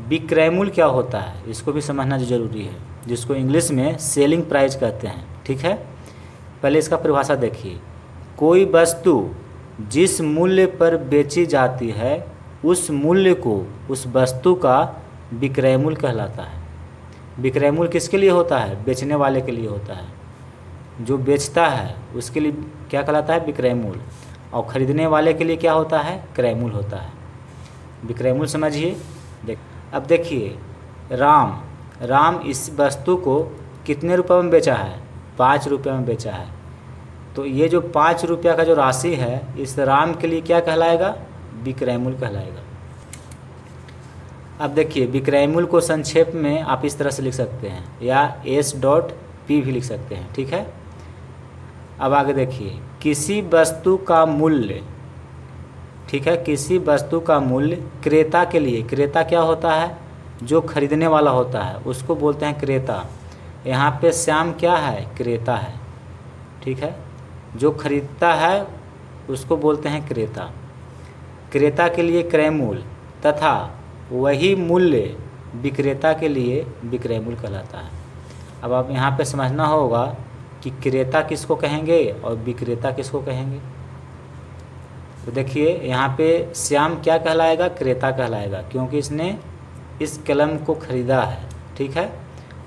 विक्रय क्या होता है इसको भी समझना ज़रूरी है, जिसको इंग्लिश में सेलिंग प्राइस कहते हैं। ठीक है, पहले इसका परिभाषा देखिए। कोई वस्तु जिस मूल्य पर बेची जाती है उस मूल्य को उस वस्तु का विक्रय मूल्य कहलाता है। विक्रय मूल्य किसके लिए होता है? बेचने वाले के लिए होता है। जो बेचता है उसके लिए क्या कहलाता है? विक्रय मूल्य। और ख़रीदने वाले के लिए क्या होता है? क्रय मूल्य होता है। विक्रय मूल्य समझिए। अब देखिए, राम इस वस्तु को कितने रुपए में बेचा है? 5 रुपये में बेचा है। तो ये जो 5 रुपया का जो राशि है इस राम के लिए क्या कहलाएगा? विक्रय मूल्य कहलाएगा। अब देखिए, विक्रय मूल्य को संक्षेप में आप इस तरह से लिख सकते हैं या S.P भी लिख सकते हैं। ठीक है, अब आगे देखिए, किसी वस्तु का मूल्य, ठीक है, किसी वस्तु का मूल्य क्रेता के लिए, क्रेता क्या होता है? जो खरीदने वाला होता है उसको बोलते हैं क्रेता। यहाँ पे श्याम क्या है? क्रेता है। ठीक है, जो खरीदता है उसको बोलते हैं क्रेता। क्रेता के लिए क्रय मूल्य तथा वही मूल्य विक्रेता के लिए विक्रय मूल्य कहलाता है। अब आप यहाँ पे समझना होगा कि क्रेता किसको कहेंगे और विक्रेता किसको कहेंगे। तो देखिए, यहाँ पे श्याम क्या कहलाएगा? क्रेता कहलाएगा, क्योंकि इसने इस कलम को खरीदा है। ठीक है,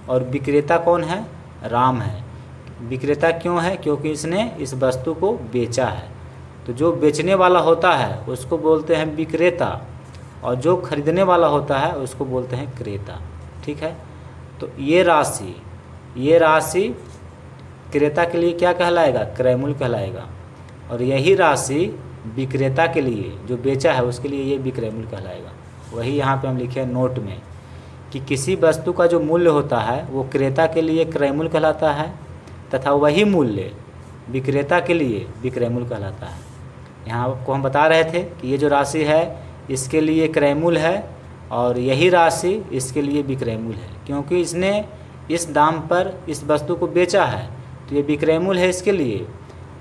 और विक्रेता कौन है? राम है। विक्रेता क्यों है? क्योंकि इसने इस वस्तु को बेचा है। तो जो बेचने वाला होता है उसको बोलते हैं विक्रेता और जो खरीदने वाला होता है उसको बोलते हैं क्रेता। ठीक है, तो ये राशि क्रेता के लिए क्या कहलाएगा? क्रय मूल्य कहलाएगा। और यही राशि विक्रेता के लिए, जो बेचा है उसके लिए ये विक्रय मूल्य कहलाएगा। वही यहाँ पे हम लिखे हैं नोट में कि किसी वस्तु का जो मूल्य होता है वो क्रेता के लिए क्रय मूल्य कहलाता है तथा वही मूल्य विक्रेता के लिए विक्रय मूल्य कहलाता है। यहाँ आपको हम बता रहे थे कि ये जो राशि है इसके लिए क्रय मूल्य है और यही राशि इसके लिए विक्रय मूल्य है, क्योंकि इसने इस दाम पर इस वस्तु को बेचा है तो ये विक्रय मूल्य है इसके लिए।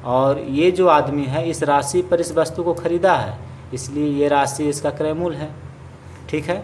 और ये जो आदमी है इस राशि पर इस वस्तु को खरीदा है, इसलिए ये राशि इसका क्रय मूल्य है। ठीक है।